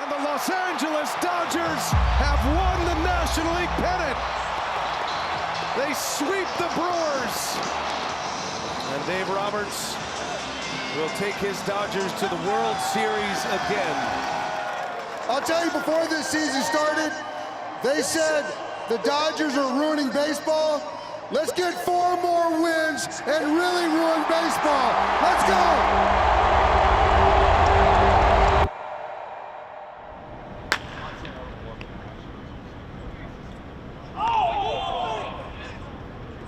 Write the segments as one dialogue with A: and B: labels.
A: And the Los Angeles Dodgers have won the National League pennant. They sweep the Brewers. And Dave Roberts will take his Dodgers to the World Series again.
B: I'll tell you, before this season started, they said the Dodgers are ruining baseball. Let's get 4 more wins and really ruin baseball. Let's go!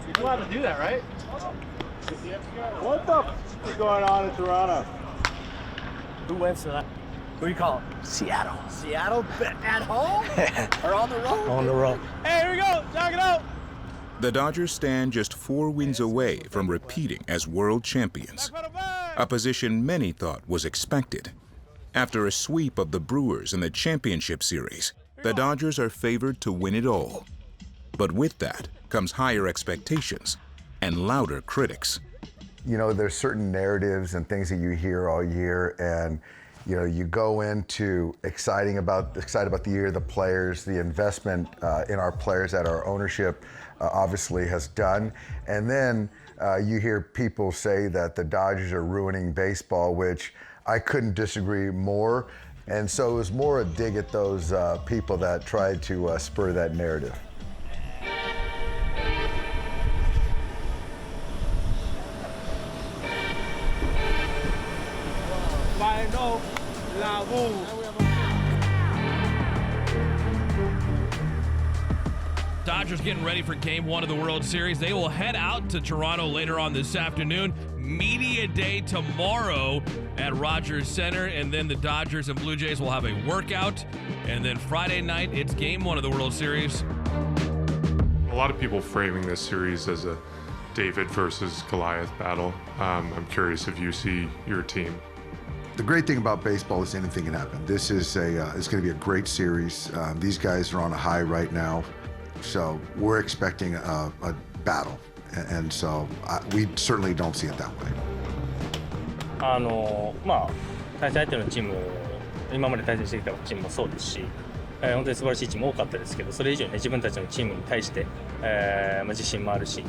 C: You're allowed to do that, right?
D: What the f is going on in Toronto?
C: Who wins tonight? Who do you call it?
E: Seattle.
C: Seattle at home? Or on the road?
E: On the road.
C: Hey, here we go. Knock it out.
F: The Dodgers stand just 4 wins away from repeating as world champions, a position many thought was expected. After a sweep of the Brewers in the championship series, the Dodgers are favored to win it all. But with that comes higher expectations and louder critics.
B: You know, there's certain narratives and things that you hear all year, and you know, you go into excited about the year, the players, the investment in our players that our ownership obviously has done. And then you hear people say that the Dodgers are ruining baseball, which I couldn't disagree more. And so it was more a dig at those people that tried to spur that narrative.
G: Dodgers getting ready for Game 1 of the World Series. They will head out to Toronto later on this afternoon. Media Day tomorrow at Rogers Center, and then the Dodgers and Blue Jays will have a workout. And then Friday night, it's Game 1 of the World Series.
H: A lot of people framing this series as a David versus Goliath battle. I'm curious if you see your team.
B: The great thing about baseball is anything can happen. This is it's going to be a great series. These guys are on a high right now, so we're expecting a battle, and so we certainly don't see it that way.
D: まあ対戦相手のチーム、今まで対戦してきたチームもそうですし、本当に素晴らしいチーム多かったですけど、それ以上に自分たちのチームに対して、自信もあるし、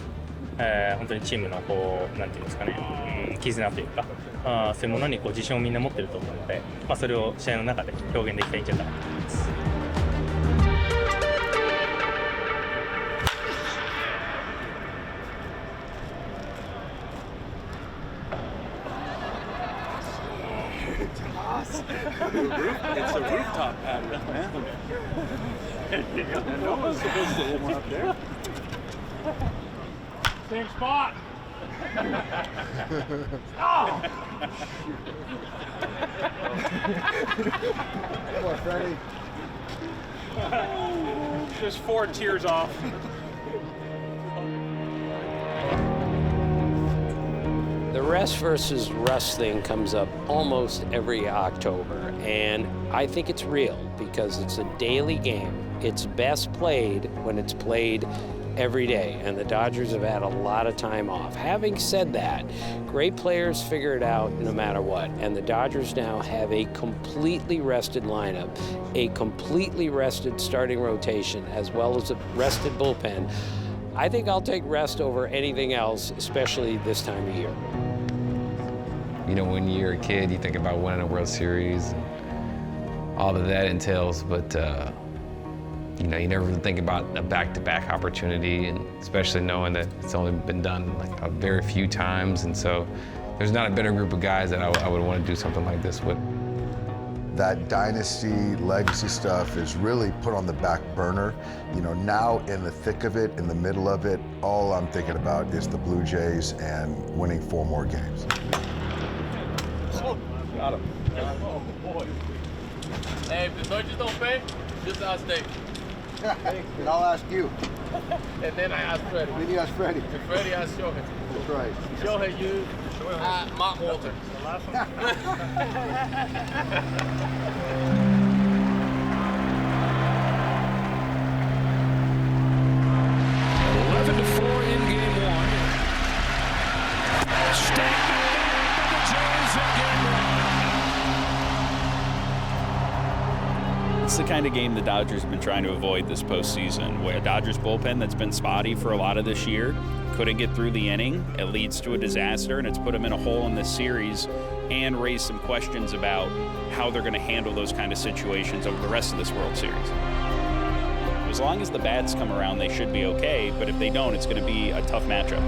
D: 本当にチームのこうなんていうんですかね、絆というか、そういうものにこう自信をみんな持ってると思うので、それを試合の中で表現できたらいいんじゃないかと思います。
C: It's a rooftop pattern, man. No one's supposed to hit one up there. Same spot. Oh!
B: Come on, Freddie.
C: Just 4 tears off.
E: The rest versus rust thing comes up almost every October, and I think it's real because it's a daily game. It's best played when it's played every day, and the Dodgers have had a lot of time off. Having said that, great players figure it out no matter what, and the Dodgers now have a completely rested lineup, a completely rested starting rotation, as well as a rested bullpen. I think I'll take rest over anything else, especially this time of year.
I: You know, when you're a kid, you think about winning a World Series and all that that entails, but you know, you never really think about a back-to-back opportunity, and especially knowing that it's only been done like a very few times, and so there's not a better group of guys that I would want to do something like this with.
B: That dynasty, legacy stuff is really put on the back burner. You know, now in the thick of it, in the middle of it, all I'm thinking about is the Blue Jays and winning 4 more games.
C: Got him. Oh, boy.
G: Hey, if the Dodgers don't pay, just ask Dave.
B: And I'll ask you.
G: And then I ask Freddie.
B: Then you ask Freddie.
G: And Freddie asks Shohei.
B: That's right.
G: Shohei, you Mark Walter.
C: The last one.
A: 11-4 in Game 1. Stagnant by the Jays in Game 1.
J: That's the kind of game the Dodgers have been trying to avoid this postseason, where a Dodgers bullpen that's been spotty for a lot of this year couldn't get through the inning. It leads to a disaster, and it's put them in a hole in this series and raised some questions about how they're going to handle those kind of situations over the rest of this World Series. As long as the bats come around, they should be okay, but if they don't, it's going to be a tough matchup.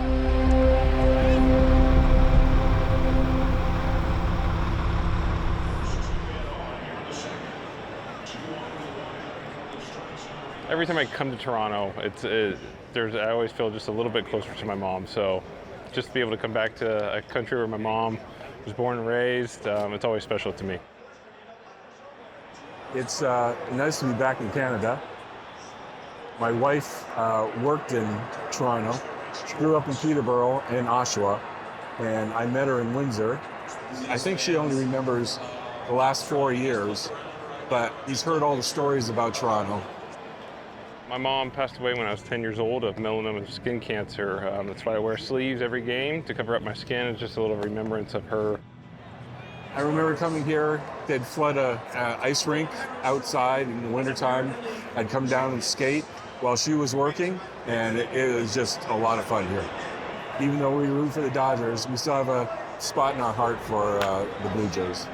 K: Every time I come to Toronto, I always feel just a little bit closer to my mom. So just to be able to come back to a country where my mom was born and raised, it's always special to me.
L: It's nice to be back in Canada. My wife worked in Toronto. She grew up in Peterborough and Oshawa, and I met her in Windsor. I think she only remembers the last 4 years, but she's heard all the stories about Toronto.
K: My mom passed away when I was 10 years old of melanoma skin cancer. That's why I wear sleeves every game to cover up my skin. It's just a little remembrance of her.
L: I remember coming here, they'd flood a ice rink outside in the wintertime. I'd come down and skate while she was working, and it was just a lot of fun here. Even though we root for the Dodgers, we still have a spot in our heart for the Blue Jays.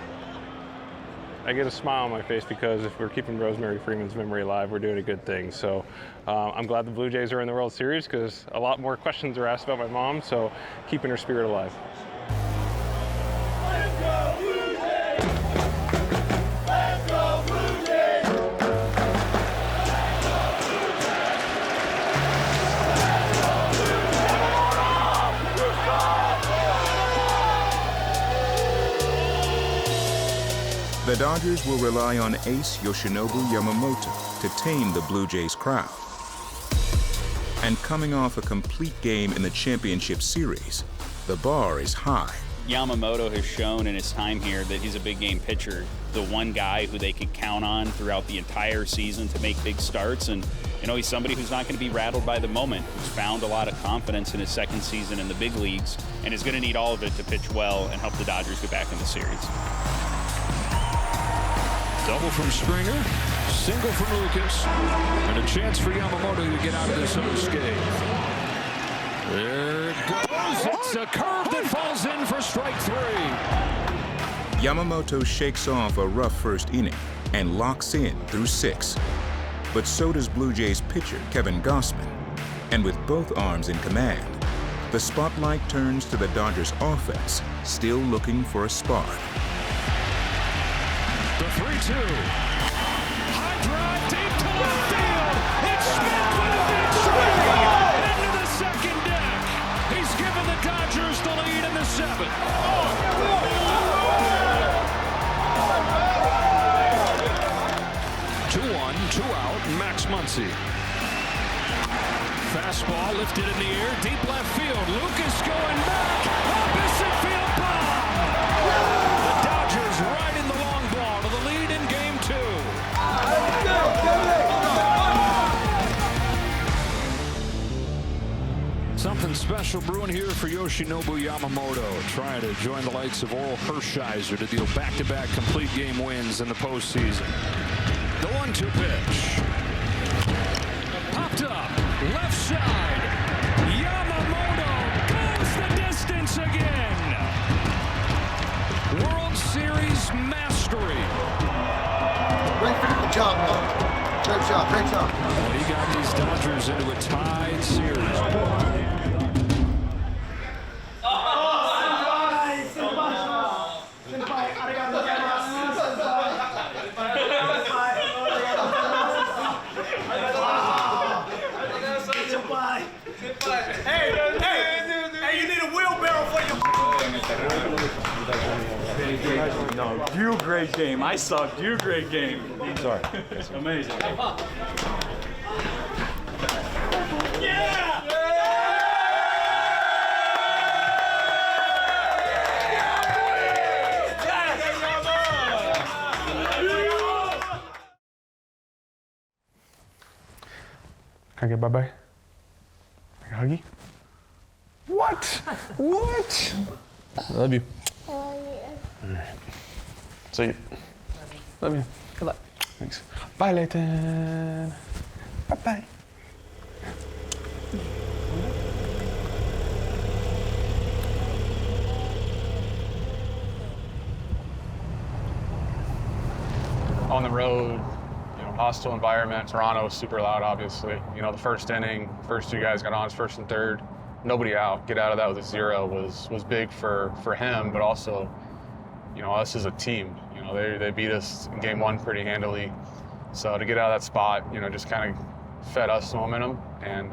K: I get a smile on my face because if we're keeping Rosemary Freeman's memory alive, we're doing a good thing. So I'm glad the Blue Jays are in the World Series because a lot more questions are asked about my mom, so keeping her spirit alive.
A: Let's go Blue Jays! Let's go Blue Jays!
F: The Dodgers will rely on ace Yoshinobu Yamamoto to tame the Blue Jays crowd. And coming off a complete game in the championship series, the bar is high.
J: Yamamoto has shown in his time here that he's a big game pitcher, the one guy who they could count on throughout the entire season to make big starts. And he's somebody who's not going to be rattled by the moment, who's found a lot of confidence in his second season in the big leagues, and is going to need all of it to pitch well and help the Dodgers get back in the series.
M: Double from Springer, single from Lucas, and a chance for Yamamoto to get out of this unscathed. There it goes. It's a curve that falls in for strike 3.
F: Yamamoto shakes off a rough first inning and locks in through 6. But so does Blue Jays pitcher Kevin Gausman. And with both arms in command, the spotlight turns to the Dodgers offense, still looking for a spark.
M: The 3-2. High drive deep to left field. It's Smith with a big swing into the second deck. He's given the Dodgers the lead in the 7th. 2-1, 2 out, Max Muncy. Fastball lifted in the air, deep left field. Lucas going back, opposite field bomb. The Dodgers riding the long ball to the lead in Game 2. Something special brewing here for Yoshinobu Yamamoto, trying to join the likes of Oral Hershiser to deal back-to-back complete game wins in the postseason. The 1-2 pitch. Popped up, left side. Yamamoto goes the distance again. World Series mastery.
N: Great job, man. Great job, great job.
M: Well, he got these Dodgers into a tied series.
A: Hey, you need a wheelbarrow for your...
O: No, you great game. I sucked. You great game. Sorry. Amazing.
A: Yeah!
P: Can I get bye-bye? Like a huggy? What? What? I love you. All right. See you. Love you. Good luck. Thanks. Bye, Leighton. Bye-bye.
K: On the road, hostile environment. Toronto was super loud, obviously. The first inning, first two guys got on, first and third, nobody out. Get out of that with a 0 was big for him, but also, us as a team. They beat us in game 1 pretty handily. So to get out of that spot, just kind of fed us some momentum and,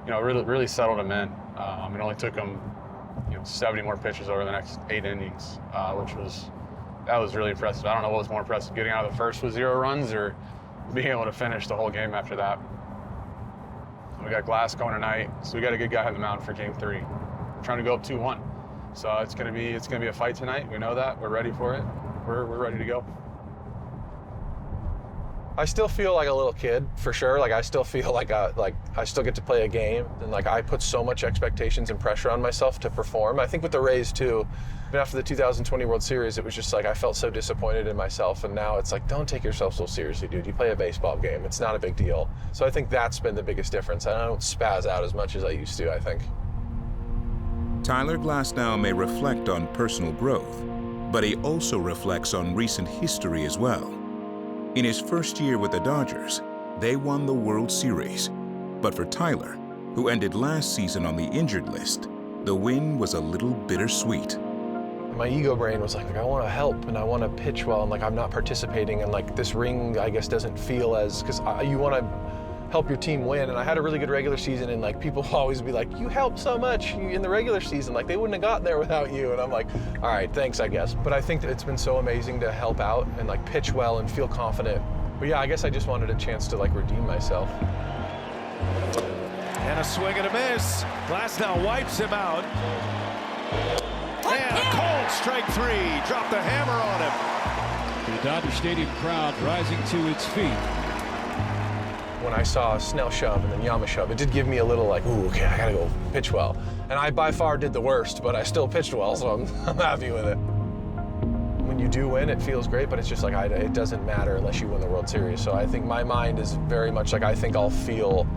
K: really settled them in. It only took them, 70 more pitches over the next 8 innings, that was really impressive. I don't know what was more impressive, getting out of the first with 0 runs or being able to finish the whole game after that. We got Glass going tonight, so we got a good guy on the mound for game 3. We're trying to go up 2-1. So it's gonna be a fight tonight. We know that. We're ready for it. We're ready to go.
Q: I still feel like a little kid, for sure. Like I still feel like I still get to play a game, and I put so much expectations and pressure on myself to perform. I think with the Rays too, after the 2020 World Series, it was just I felt so disappointed in myself, and now it's don't take yourself so seriously, dude. You play a baseball game. It's not a big deal. So I think that's been the biggest difference. I don't spaz out as much as I used to, I think.
F: Tyler Glasnow may reflect on personal growth, but he also reflects on recent history as well. In his first year with the Dodgers, they won the World Series. But for Tyler, who ended last season on the injured list, the win was a little bittersweet.
Q: My ego brain was I want to help and I want to pitch well, and I'm not participating, and this ring, I guess, doesn't feel as, because you want to help your team win. And I had a really good regular season, and people always be you helped so much in the regular season, they wouldn't have gotten there without you. And I'm all right, thanks, I guess. But I think that it's been so amazing to help out and pitch well and feel confident. But yeah, I guess I just wanted a chance to redeem myself.
A: And a swing and a miss. Glasnow wipes him out. And a cold strike 3. Drop the hammer on him.
M: The Dodger Stadium crowd rising to its feet.
Q: When I saw Snell shove and then Yama shove, it did give me a little ooh, okay, I gotta go pitch well. And I by far did the worst, but I still pitched well, so I'm happy with it. When you do win, it feels great, but it's just it doesn't matter unless you win the World Series. So I think my mind is very much I think I'll feel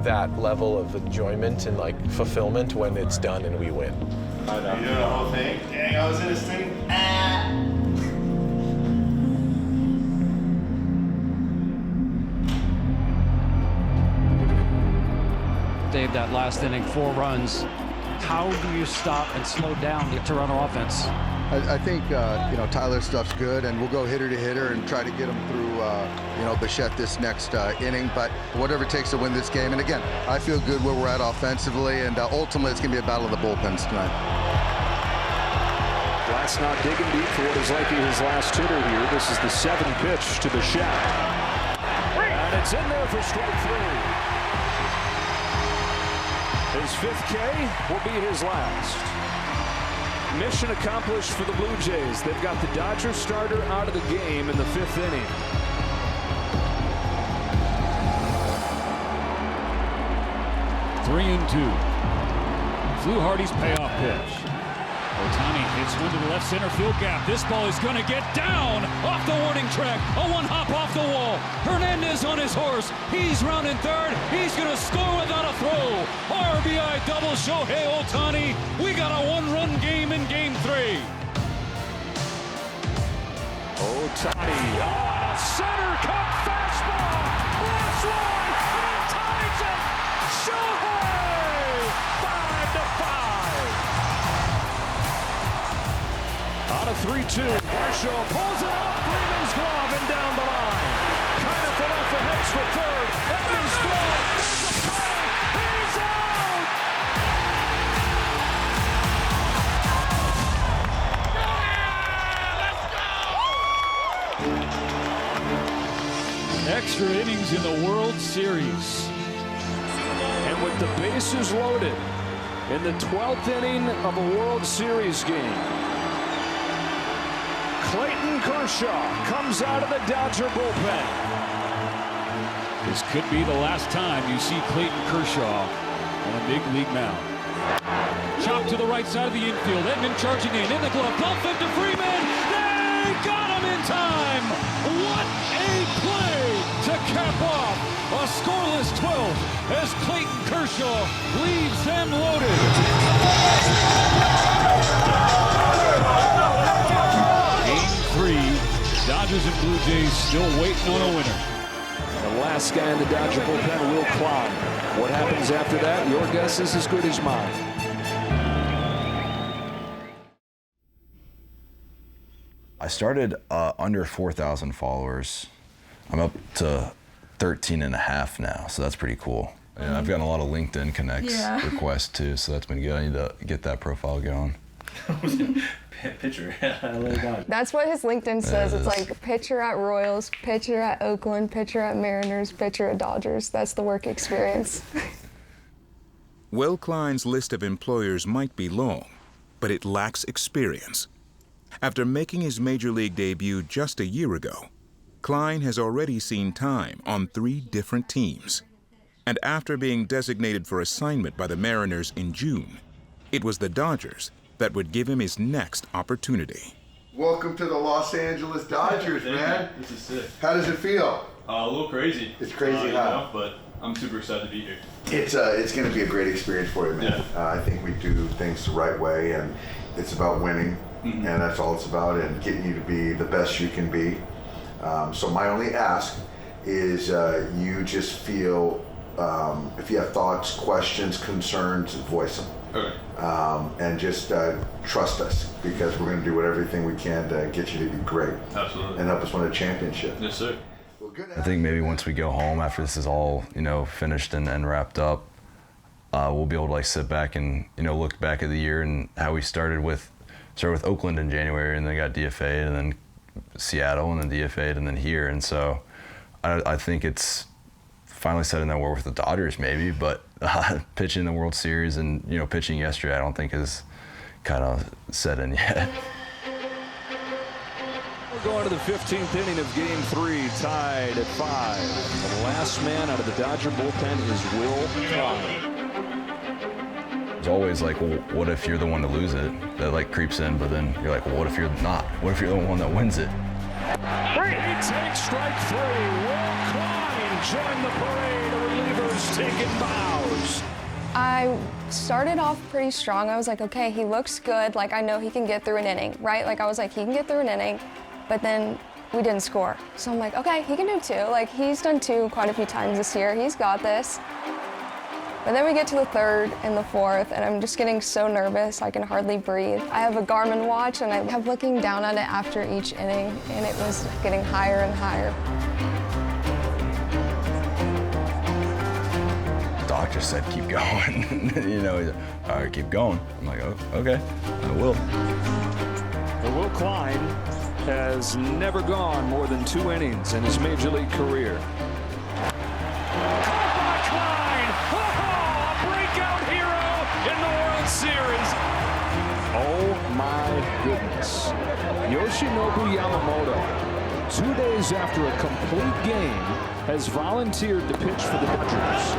Q: that level of enjoyment and fulfillment when it's done and we win.
R: You doing the whole thing? Dang, I was in this thing.
S: Dave, that last inning, 4 runs. How do you stop and slow down the Toronto offense?
B: I think Tyler's stuff's good, and we'll go hitter to hitter and try to get him through Bichette this next inning. But whatever it takes to win this game. And again, I feel good where we're at offensively, and ultimately it's going to be a battle of the bullpens tonight.
M: Glasnow digging deep for what is likely his last hitter here. This is the 7th pitch to Bichette, and it's in there for strike 3. His 5th K will be his last. Mission accomplished for the Blue Jays. They've got the Dodgers starter out of the game in the 5th inning. Three and 2. Flew Hardy's payoff pitch. Ohtani hits one to the left center field gap. This ball is going to get down off the warning track. A 1-hop off the wall. Hernandez on his horse. He's rounding third. He's going to score without a throw. RBI double Shohei Ohtani. We got a 1-run game in game 3. Ohtani on a center cut fastball. Last one. And it ties it. Shohei 5-5. On a 3-2, Kershaw pulls it up, Freeman's glove and down the line. Kind of put off the hedge for third. Edmonds throw, there's a play, he's out! Extra innings in the World Series. And with the bases loaded in the 12th inning of a World Series game, Clayton Kershaw comes out of the Dodger bullpen. This could be the last time you see Clayton Kershaw on a big league mound. Chop to the right side of the infield. Edman charging in the glove. Bullpen to Freeman. They got him in time. What a as Clayton Kershaw leaves them loaded. Game 3, Dodgers and Blue Jays still waiting on a winner.
T: The last guy in the Dodger bullpen will Klein. What happens after that? Your guess is as good as mine.
U: I started under 4,000 followers. I'm up to 13.5 now, so that's pretty cool. And I've gotten a lot of LinkedIn connects requests too, so that's been good. I need to get that profile going.
V: Pitcher.
W: That's what his LinkedIn says. It's like pitcher at Royals, pitcher at Oakland, pitcher at Mariners, pitcher at Dodgers. That's the work experience.
F: Will Klein's list of employers might be long, but it lacks experience. After making his major league debut just a year ago, Klein has already seen time on 3 different teams. And after being designated for assignment by the Mariners in June, it was the Dodgers that would give him his next opportunity.
B: Welcome to the Los Angeles Dodgers, man.
V: This is sick.
B: How does it feel?
V: A little crazy.
B: It's crazy,
V: you
B: huh?
V: know, but I'm super excited to be here.
B: It's going to be a great experience for you, man. I think we do things the right way, and it's about winning, and that's all it's about, and getting you to be the best you can be. So my only ask is you just feel, if you have thoughts, questions, concerns, voice them.
V: Okay.
B: And just trust us, because we're going to do everything we can to get you to be great.
V: Absolutely.
B: And help us win a championship.
V: Yes, sir.
U: I think maybe once we go home, after this is all finished and wrapped up, we'll be able to sit back and look back at the year and how we started with Oakland in January, and then got DFA'd, and then Seattle, and then DFA'd, and then here. And so I think it's finally setting that war with the Dodgers, maybe, but pitching the World Series and pitching yesterday, I don't think is kind of set in yet.
T: We're going to the 15th inning of Game 3, tied at 5. The last man out of the Dodger bullpen is Will Klein.
U: It's always like, well, what if you're the one to lose it? That creeps in, but then you're like, well, what if you're not? What if you're the one that wins it?
T: He takes strike 3. Will Klein join the parade of relievers taking bows.
W: I started off pretty strong. I was like, okay, he looks good. I know he can get through an inning, right? I was like, he can get through an inning, but then we didn't score. So I'm like, okay, he can do 2. He's done 2 quite a few times this year. He's got this. But then we get to the 3rd and the 4th, and I'm just getting so nervous I can hardly breathe. I have a Garmin watch, and I kept looking down at it after each inning, and it was getting higher and higher.
U: The doctor said, keep going. He's like, all right, keep going. I'm like, oh, okay, I will.
T: Will Klein has never gone more than 2 innings in his major league career. Oh my goodness. Yoshinobu Yamamoto, 2 days after a complete game, has volunteered to pitch for the Dodgers.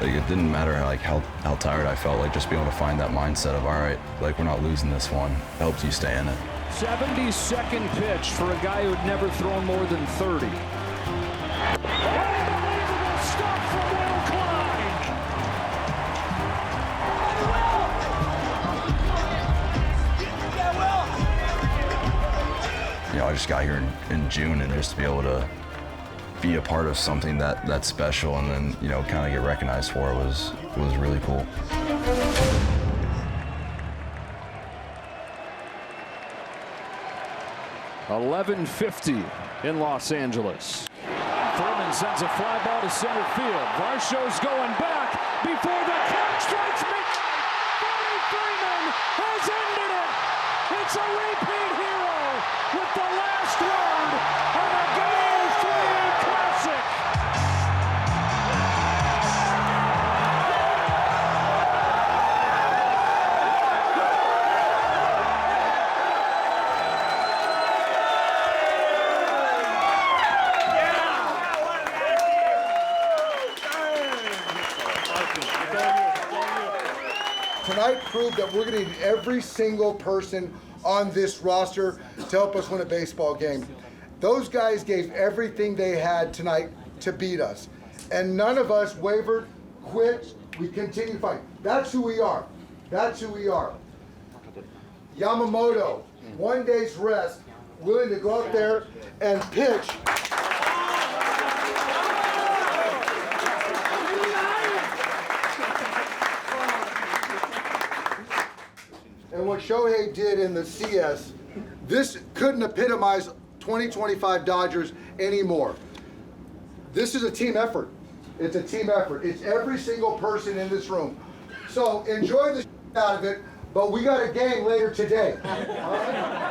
U: It didn't matter how tired I felt, just being able to find that mindset of, all right, we're not losing this one. It helps you stay in it.
T: 72nd pitch for a guy who had never thrown more than 30. Unbelievable stuff from Will Klein.
U: I just got here in June, and just to be able to be a part of something that's special, and then kind of get recognized for it was really cool.
T: 11:50 in Los Angeles. Freeman sends a fly ball to center field. Varsho's going back before the catch strikes me. Freddie Freeman has ended it. It's a repeat hero with the last word of a Game 3 classic.
X: Tonight proved that we're going to need every single person on this roster to help us win a baseball game. Those guys gave everything they had tonight to beat us. and none of us wavered, quit. We continue to fight. That's who we are. That's who we are. Yamamoto, 1 day's rest, willing to go out there and pitch. And what Shohei did in the CS, this couldn't epitomize 2025 Dodgers anymore. This is a team effort. It's a team effort. It's every single person in this room. So enjoy the out of it, but we got a game later today. All right?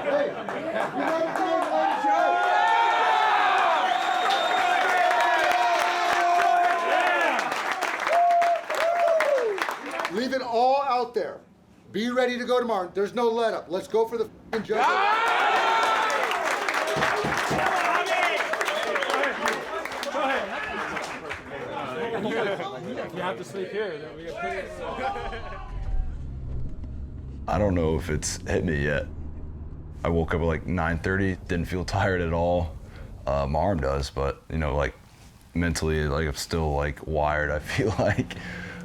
X: Hey, we got a game later today. Leave it all out there. Be ready to go tomorrow. There's no let up. Let's go for the judge.
O: You have to sleep here. Then we get
U: I don't know if it's hit me yet. I woke up at like 9:30, didn't feel tired at all. My arm does, but you know, like mentally, like I'm still like wired, I feel like,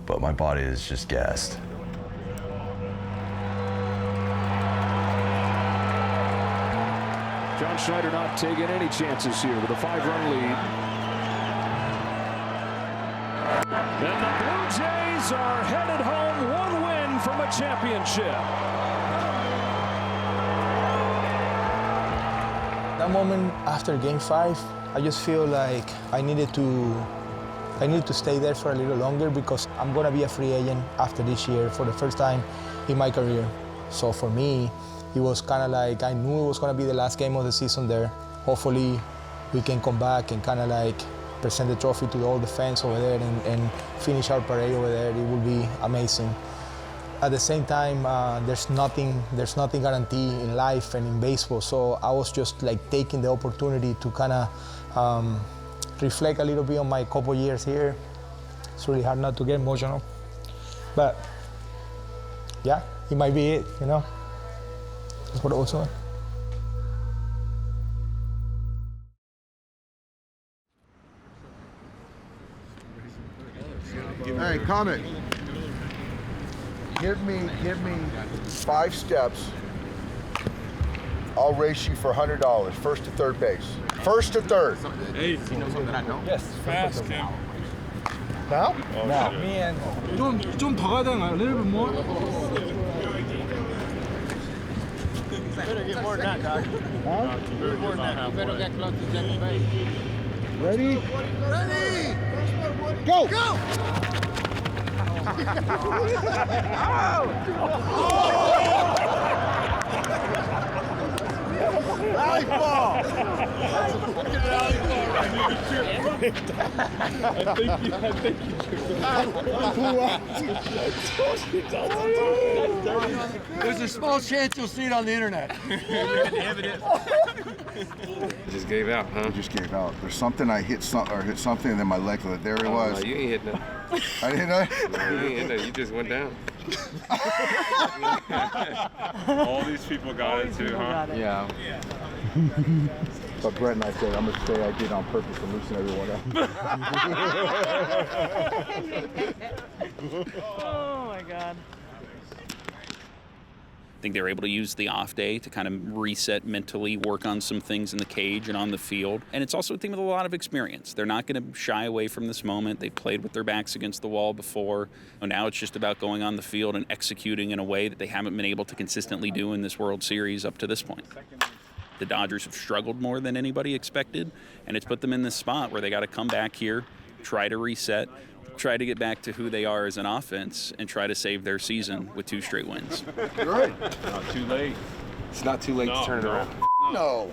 U: but my body is just gassed.
M: John Schneider not taking any chances here with a 5-run lead. And the Blue Jays are headed home, one win from a championship.
D: That moment after Game 5, I just feel like I needed to stay there for a little longer because I'm gonna be a free agent after this year for the first time in my career. So for me, it was kind of like I knew it was gonna be the last game of the season there. Hopefully, we can come back and kind of like present the trophy to all the fans over there and finish our parade over there. It will be amazing. At the same time, there's nothing guaranteed in life and in baseball. So I was just like taking the opportunity to kind of reflect a little bit on my couple years here. It's really hard not to get emotional, but yeah, it might be it, you know. That's what it was on.
X: Hey, Comet. Give me 5 steps. I'll race you for $100. First to third base. First to third.
O: Hey, you know something I know?
D: Yes.
O: Fast, Kim.
X: Now?
D: Now. Me and
O: 좀 더 가야 되나? A little bit more.
C: Better get more than that, Doc.
X: Huh?
C: Better more than that. You better get close to second base.
X: Ready?
C: Ready!
X: Go!
C: Go!
X: Rally ball!
C: That's a fucking rally ball right here.
O: I think you
C: There's a small chance you'll see it on the internet.
E: Just gave out, huh?
B: I just gave out. There's something I hit something and then my leg, there it was.
E: No, you ain't hit nothing.
B: I didn't know.
E: No, you ain't hit nothing. You just went down.
K: All these people got it too, huh?
E: Yeah.
B: But Brett and I said, I'm going to say I did on purpose to loosen everyone up.
H: Oh my God.
J: I think they were able to use the off day to kind of reset mentally, work on some things in the cage and on the field. And it's also a team with a lot of experience. They're not going to shy away from this moment. They played with their backs against the wall before. And now it's just about going on the field and executing in a way that they haven't been able to consistently do in this World Series up to this point. The Dodgers have struggled more than anybody expected, and it's put them in this spot where they got to come back here, try to reset, try to get back to who they are as an offense, and try to save their season with 2 straight wins.
X: You're right.
K: Not too late.
E: It's not too late to turn it around.
X: No.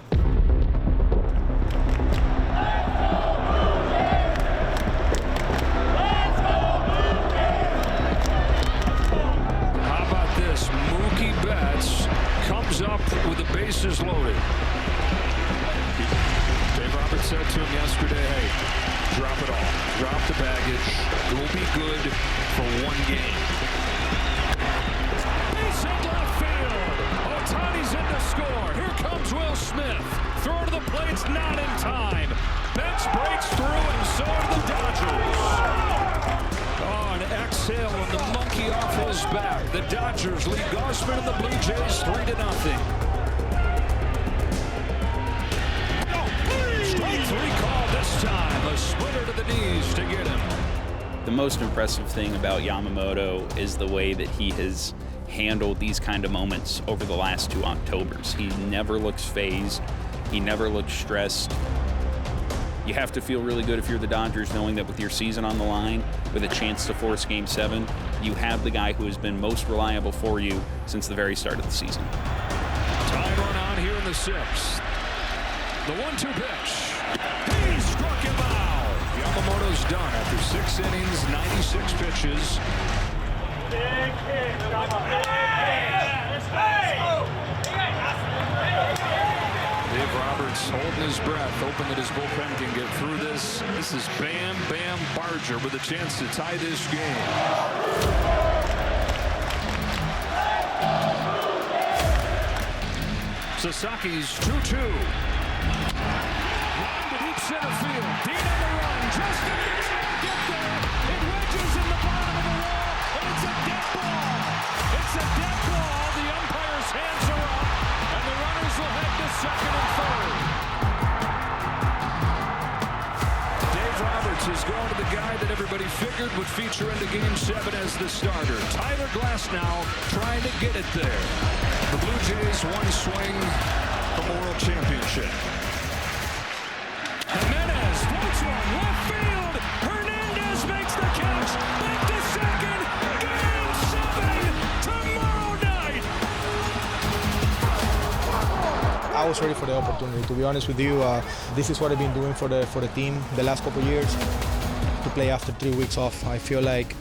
M: How about this? Mookie Betts comes up with the bases loaded. Dave Roberts said to him yesterday, hey, drop it all. Drop the baggage. It will be good for 1 game. Base hit left field. Ohtani's in to score. Here comes Will Smith. Throw to the plate's not in time. Betts breaks through and so do the Dodgers. Oh, an exhale and the monkey off his back. The Dodgers lead Gausman and the Blue Jays 3-0. Strike three call this time. A splitter to the knees to get him.
J: The most impressive thing about Yamamoto is the way that he has handled these kind of moments over the last 2 Octobers. He never looks phased. He never looks stressed. You have to feel really good if you're the Dodgers, knowing that with your season on the line, with a chance to force Game 7, you have the guy who has been most reliable for you since the very start of the season.
M: Time run on here in the 6th. The 1-2 pitch. He struck him out. Yamamoto's done after 6 innings, 96 pitches. Dave Roberts holding his breath, hoping that his bullpen can get through this. This is Bam Bam Barger with a chance to tie this game. Sasaki's 2-2. Line to deep center field. Dean on the run. Justin can't get there. It wedges in the bottom of the wall, and it's a dead ball. It's a dead ball. The umpire's hands are up, and the runners will head to second and third. Dave Roberts is going to the guy that everybody figured would feature into Game 7 as the starter. Tyler Glasnow trying to get it there. The Blue Jays one swing from a World Championship. Jimenez floats one left field. Hernandez makes the catch. Back to second. Game 7 tomorrow night.
D: I was ready for the opportunity. To be honest with you, this is what I've been doing for the team the last couple of years. To play after 3 weeks off, I feel like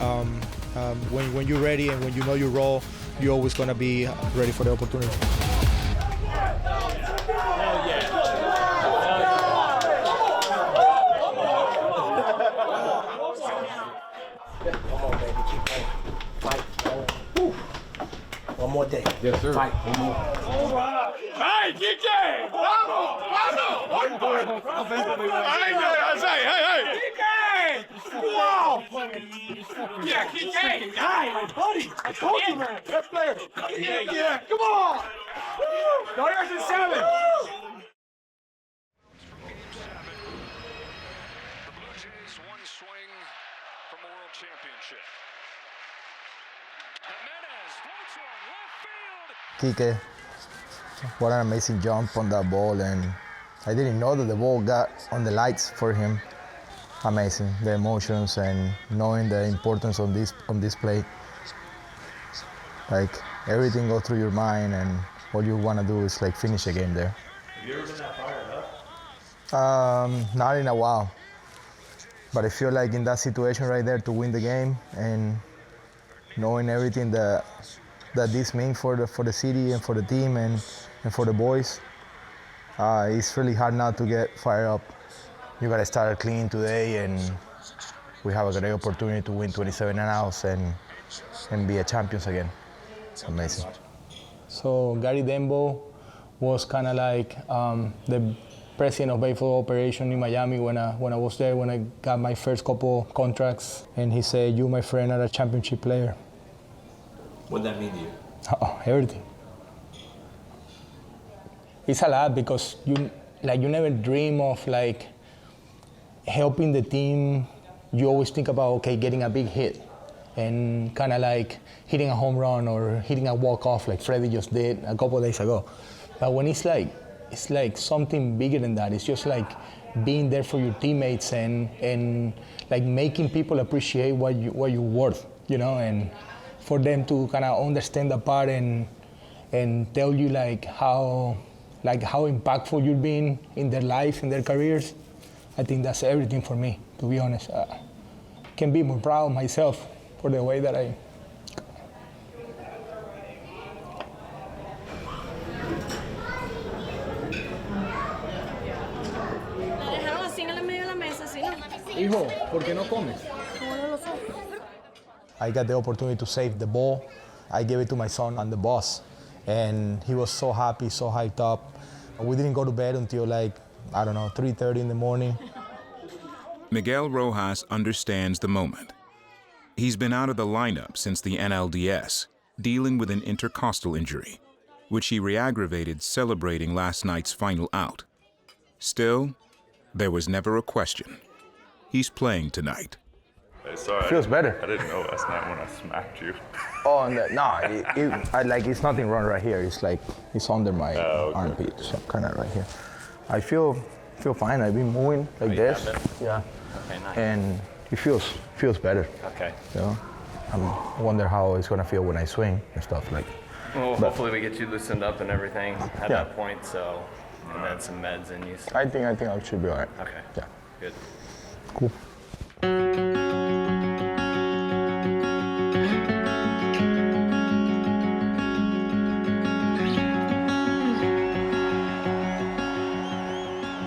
D: when you're ready and when you know your role, you're always gonna be ready for the opportunity.
C: One more day.
P: Yes, sir.
C: Fight. One more.
O: Hey, Kike! Vamos! Vamos! Hey! Kike! Wow! Yeah, Kike! My buddy! I told you, man! Best player! Yeah! Come on! Dodgers in 7!
M: The Blue Jays one swing from a World Championship. Jimenez floats one left field.
D: Kike, what an amazing jump on that ball, and I didn't know that the ball got on the lights for him. Amazing, the emotions and knowing the importance on this play. Like everything goes through your mind, and all you want to do is like finish the game there.
V: Have you ever been that fired up?
D: Not in a while, but I feel like in that situation right there to win the game and knowing everything that this means for the city and for the team and for the boys, it's really hard not to get fired up. You got to start clean today, and we have a great opportunity to win 27 outs and be a champions again. It's amazing. So Gary Dembo was kind of like the president of baseball operation in Miami when I was there, when I got my first couple contracts, and he said, "You, my friend, are a championship player."
V: What'd that mean to you?
D: Oh, everything. It's a lot because you never dream of like helping the team. You always think about, okay, getting a big hit and kind of like hitting a home run or hitting a walk-off like Freddie just did a couple of days ago. But when it's like something bigger than that. It's just like being there for your teammates and like making people appreciate what you're worth, you know, and for them to kind of understand the part and tell you like how impactful you've been in their life, in their careers. I think that's everything for me, to be honest. I can be more proud of myself for the way that I. Hijo, ¿por qué no comes? I got the opportunity to save the ball. I gave it to my son on the bus, and he was so happy, so hyped up. We didn't go to bed until like, I don't know, 3:30 in the morning.
F: Miguel Rojas understands the moment. He's been out of the lineup since the NLDS, dealing with an intercostal injury, which he re-aggravated celebrating last night's final out. Still, there was never a question. He's playing tonight.
G: Hey, sorry,
D: Feels better.
G: I didn't know last night when I smacked you.
D: Oh, no, it's nothing wrong right here. It's like, it's under my armpit, so kind of right here. I feel fine. I've been moving like this. Yeah.
C: Okay, nice.
D: And it feels better.
C: Okay.
D: You know? I wonder how it's gonna feel when I swing and stuff like.
C: Well, hopefully we get you loosened up and everything at that point. So, and then some meds in you. So.
D: I think I should be all right.
C: Okay.
D: Yeah.
C: Good.
D: Cool.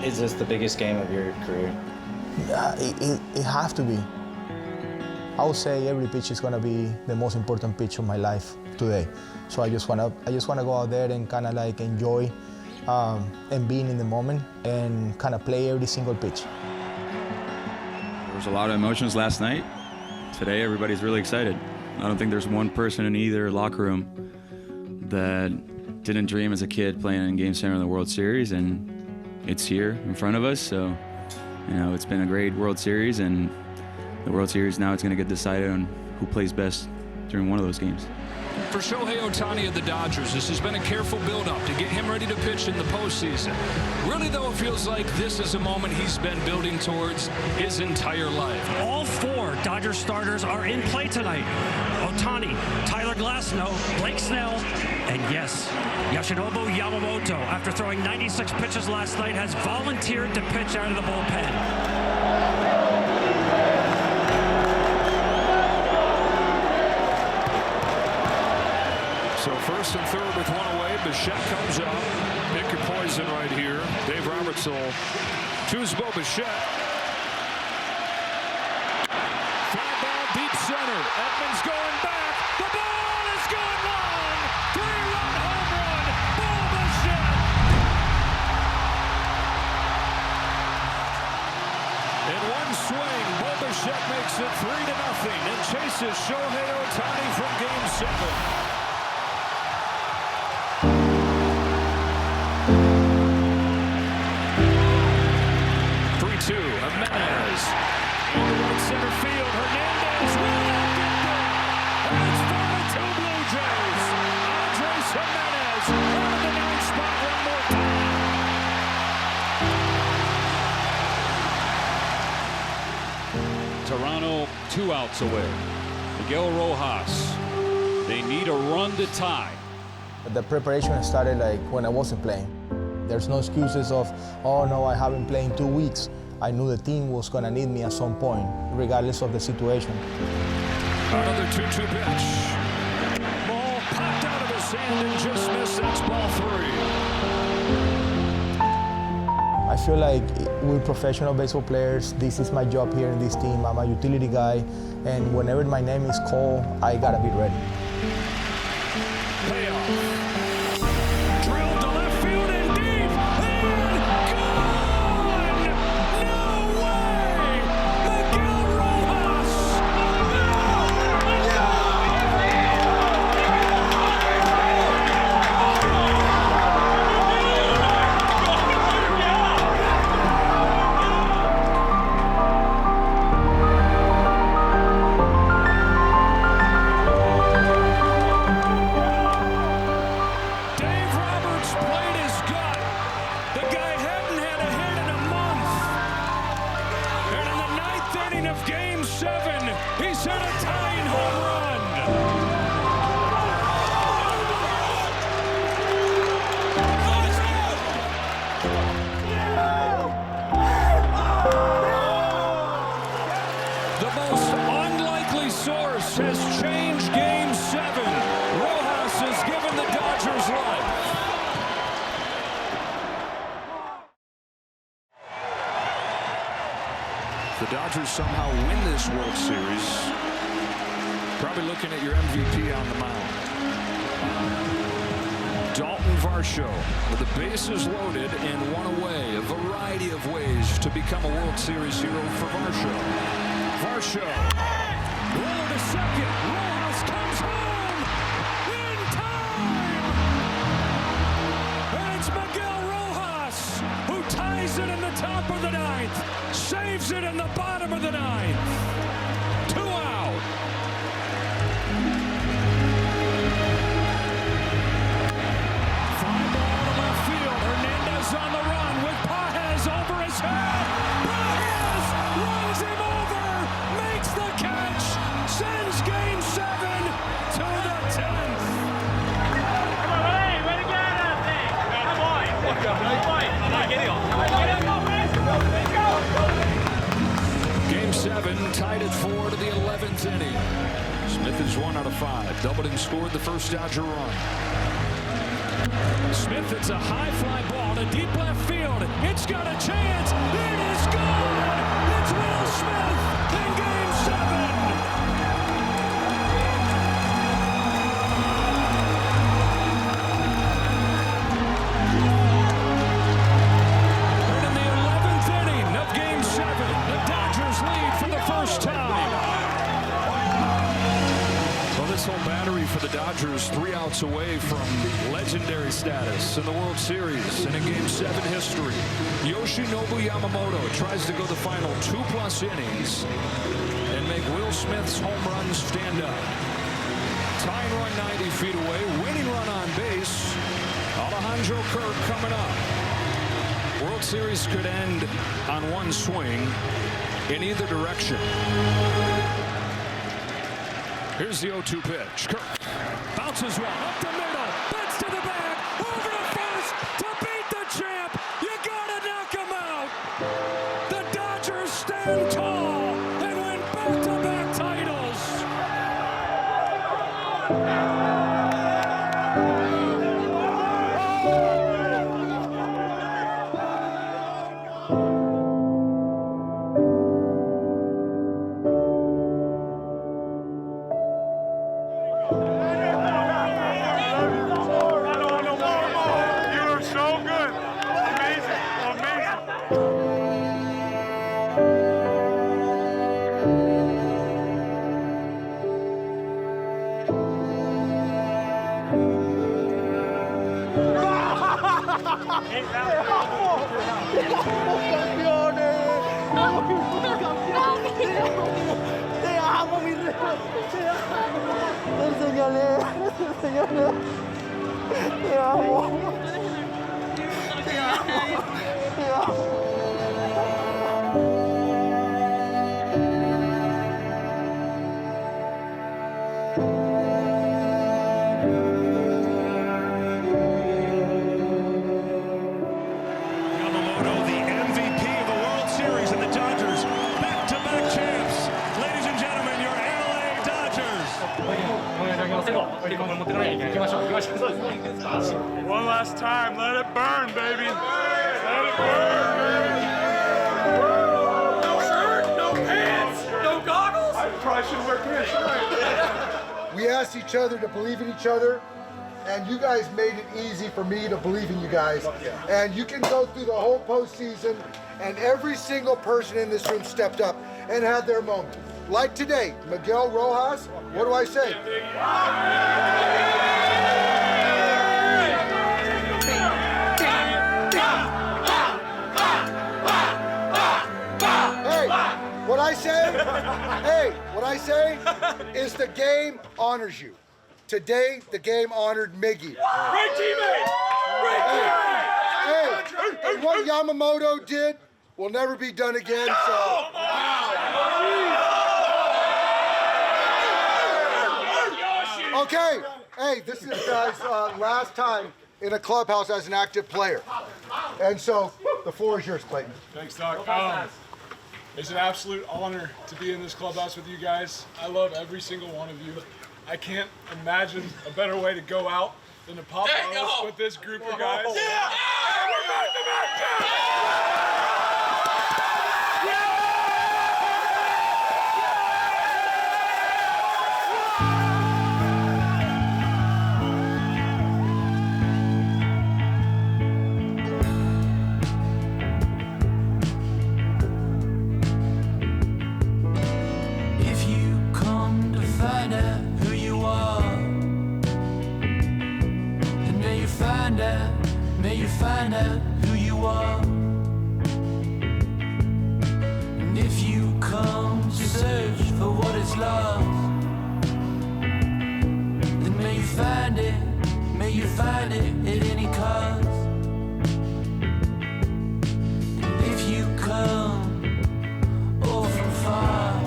C: Is this the biggest game of your career?
D: Yeah, it has to be. I would say every pitch is gonna be the most important pitch of my life today. So I just wanna go out there and kind of like enjoy and being in the moment and kind of play every single pitch.
H: There was a lot of emotions last night. Today, everybody's really excited. I don't think there's one person in either locker room that didn't dream as a kid playing in Game 7 of the World Series, and it's here in front of us. So, you know, it's been a great World Series, and the World Series now it's going to get decided on who plays best during one of those games.
M: For Shohei Ohtani of the Dodgers, this has been a careful build-up to get him ready to pitch in the postseason. Really, though, it feels like this is a moment he's been building towards his entire life.
I: All four Dodgers starters are in play tonight. Ohtani, Tyler Glasnow, Blake Snell, and yes, Yoshinobu Yamamoto, after throwing 96 pitches last night, has volunteered to pitch out of the bullpen.
M: So first and third with one away, Bichette comes up. Pick your poison right here. Dave Roberts will choose Bo Bichette. Fly ball deep center. Edmonds going back. The ball is going long. 3-run home run. Bo Bichette. In one swing, Bo Bichette makes it 3-0 and chases Shohei Ohtani from Game 7. 3-2, Jimenez. In the right center field, Hernandez will not get there. And it's 4-2 Blue Jays. Andres Jimenez out of the 9th spot one more time.
T: Toronto 2 outs away. Miguel Rojas. They need a run to tie.
D: The preparation started like when I wasn't playing. There's no excuses of, oh no, I haven't played in 2 weeks. I knew the team was gonna need me at some point, regardless of the situation.
M: Another 2-2 pitch. Ball popped out of his hand and just missed. That's ball 3.
D: I feel like we're professional baseball players. This is my job here in this team. I'm a utility guy, and whenever my name is called, I gotta be ready.
M: Drilled to left field and deep, and gone! No way! Miguel Rojas! The Dodgers somehow win this World Series. Probably looking at your MVP on the mound. Dalton Varsho with the bases loaded and one away. A variety of ways to to become a World Series hero for Varsho. Varsho, roller to second. Rojas comes home in time. And it's Miguel Rojas who ties it in the top of the ninth, saves it in the bottom of the ninth. 2 out. Fly ball to left field. Hernandez on the run with Pages over his head. Pages runs him over, makes the catch, sends Game 7 to the 10th.
O: Come on, hey, way to get that thing. Come on.
M: Game 7 tied at 4 to the 11th inning. Smith is 1 out of 5. Doubled and scored the first Dodger run. Smith hits a high fly ball to deep left field. It's got a chance. It is gone. It's Will Smith in Game 7. And in the 11th inning of Game 7, the Dodgers lead for the first time. Well, this whole battery for the Dodgers 3 outs away from legendary status in the World Series and in Game 7 history. Yoshinobu Yamamoto tries to go the final 2+ innings and make Will Smith's home runs stand up. Tying run 90 feet away, winning run on base. Alejandro Kirk coming up. World Series could end on one swing in either direction. Here's the 0-2 pitch. Kirk bounces one up the middle. Bats to the bag. Over to first to beat the champ. You gotta knock him out. The Dodgers stand tall and win back-to-back titles.
O: Te amo, mi rey. Te amo. Enséñale. Te amo. Te amo. Te amo.
I: Yamamoto, the MVP of the World Series, and the Dodgers back-to-back champs. Ladies and gentlemen, your LA Dodgers.
O: One last time, let it burn, baby. Let it burn, baby. No shirt, no pants, no goggles. I probably should wear pants tonight.
X: We asked each other to believe in each other, and you guys made it easy for me to believe in you guys. And you can go through the whole postseason, and every single person in this room stepped up and had their moment. Like today, Miguel Rojas, what do I say? What I say, what I say is the game honors you. Today, the game honored Miggy.
O: Great teammate! Great teammate!
X: And what Yamamoto did will never be done again, so. Okay, hey, this is guys' last time in a clubhouse as an active player. And so, the floor is yours, Clayton.
A: Thanks, Doc. It's an absolute honor to be in this clubhouse with you guys. I love every single one of you. I can't imagine a better way to go out than to pop bottles with this group of guys.
O: Yeah! We're back to back!
L: are. And if you come to search for what is lost, then may you find it at any cost. And if you come all from far,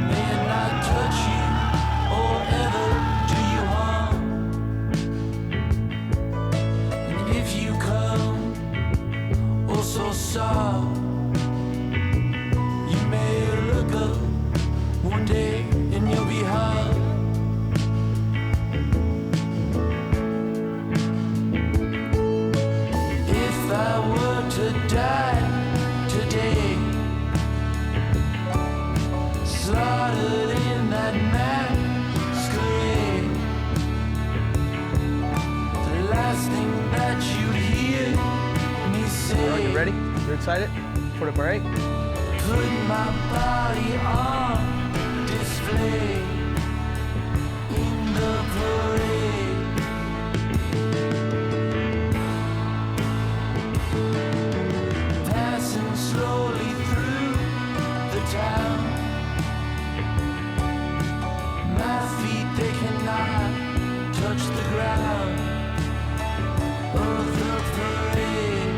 L: may it not touch you or ever do you harm. And if you come also soft, you may look up one day and you'll be hard. If I were to die today, slaughtered in that masquerade, the last thing that you'd hear me say.
D: Are you ready? You excited for the parade?
L: Put my body on display in the parade. Passing slowly through the town, my feet they cannot touch the ground of the parade.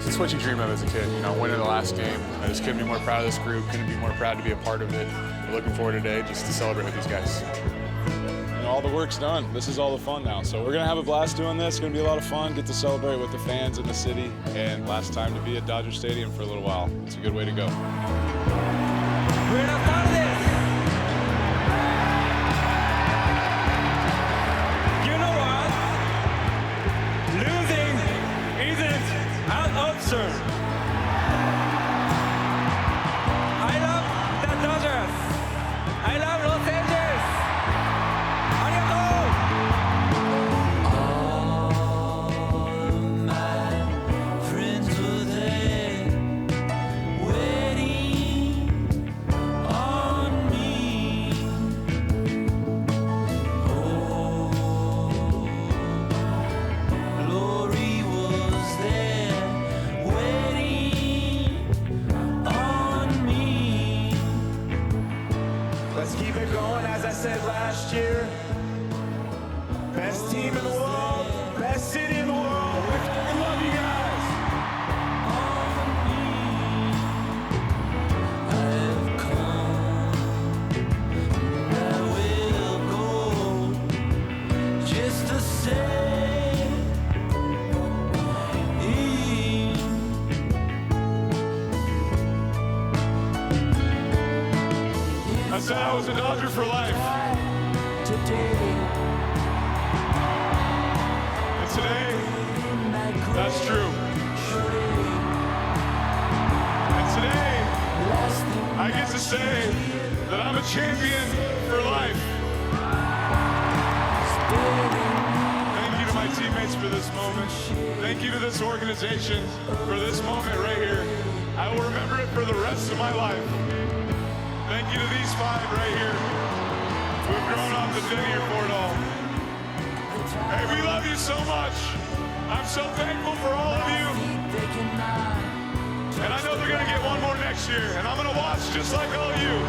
N: It's what you dream of as a kid, you know, winning the last game. I just couldn't be more proud of this group, couldn't be more proud to be a part of it. We're looking forward today just to celebrate with these guys.
A: You know, all the work's done. This is all the fun now. So we're gonna have a blast doing this. It's gonna be a lot of fun, get to celebrate with the fans in the city, and last time to be at Dodger Stadium for a little while. It's a good way to go.
L: Buenas tardes.
O: You know what? Losing isn't an option. I love the Dodgers. I love Los Angeles.
L: All my friends were there, waiting on me. Oh, Glory was there, waiting on me.
O: Let's keep it going, as I said last year. Best team in the world, best city in the world. We love you guys.
L: I've come, I will go, just the same.
A: I said I was a Dodger for life. And today, that's true. And today, I get to say that I'm a champion for life. Thank you to my teammates for this moment. Thank you to this organization for this moment right here. I will remember it for the rest of my life. Thank you to these five right here who have grown up and been here for it all. Hey, we love you so much. I'm so thankful for all of you. And I know they're going to get one more next year. And I'm going to watch just like all of you.